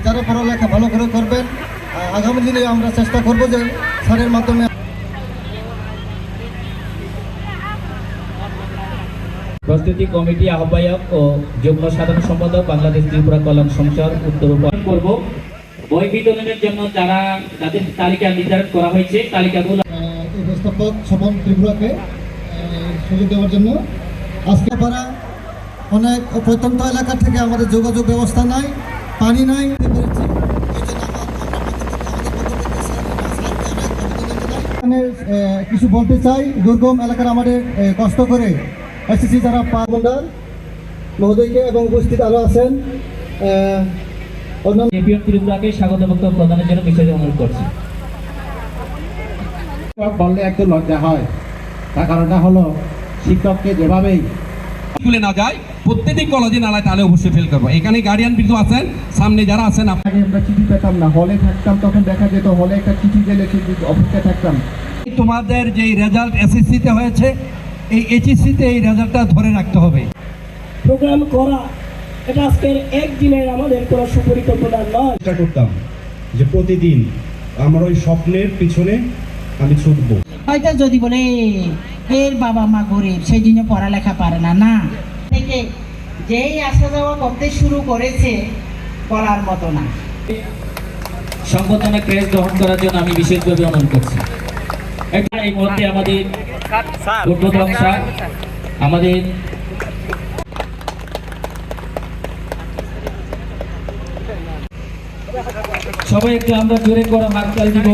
যারা পড়ালেখা ভালো করে করবেন, আগামী দিনে আমরা চেষ্টা করব যে স্যারের মাধ্যমে। প্রস্তুতি কমিটি আহ্বায়ক ও যুগ্ম সাধারণ সম্পাদক বাংলাদেশ ত্রিপুরা কল্যাণ সংসদ উত্তর করব। বই বিতরণের জন্য যাদের তালিকা নির্ধারণ করা হয়েছে তালিকাগুলো ব্যবস্থাপক স্বপন ত্রিপুরাকে সুযোগ দেওয়ার জন্য। আজকে পাড়া অনেক প্রত্যন্ত এলাকা থেকে আমাদের যোগাযোগ ব্যবস্থা নাই, পানি নাই। কিছু বলতে চাই, দুর্গম এলাকার আমাদের কষ্ট করে এসেছি যারা মন্ডল মহোদয়কে এবং উপস্থিত আরও আছেন ত্রিপুরাকে স্বাগত বক্তব্য প্রদানের জন্য বিশেষ অনুরোধ করছি। বললে একটু লজ্জা হয়, তার কারণটা হলো শিক্ষককে যেভাবেই স্কুলে না যায় প্রত্যেকটি কলেজে নালায় তাহলে অবশ্যই ফেল করবো। এখানে গার্ডিয়ান কিন্তু আছেন, সামনে যারা আছেন। আগে আমরা চিঠি পেতাম না, হলে থাকতাম, তখন দেখা যেত হলে একটা চিঠি গেলে সেই অপেক্ষায় থাকতাম। তোমাদের যে রেজাল্ট এসএসসিতে হয়েছে, এই এইচএসসিতে এই রেজাল্টটা ধরে রাখতে হবে। প্রোগ্রাম করা এটা আজকের একদিনের আমাদের কোনো সুপরিকল্পনা নয়। চেষ্টা করতাম যে প্রতিদিন আমার ওই স্বপ্নের পিছনে আমি ছুটবো। হয়তো যদি বলে এর বাবা মা গরিব সেই জন্য পড়ালেখা পারে না, না, থেকে যেই আসা যাওয়া করতে শুরু করেছে বলার মতো না। সংবর্ধনা ক্রেস্ট গ্রহণ করার জন্য আমি বিশেষভাবে অনুরোধ করছি। এই মুহূর্তে আমাদের উদ্বোধক স্যার, আমাদের সবাই একটু আমরা জোরে করে হাততালি দিব।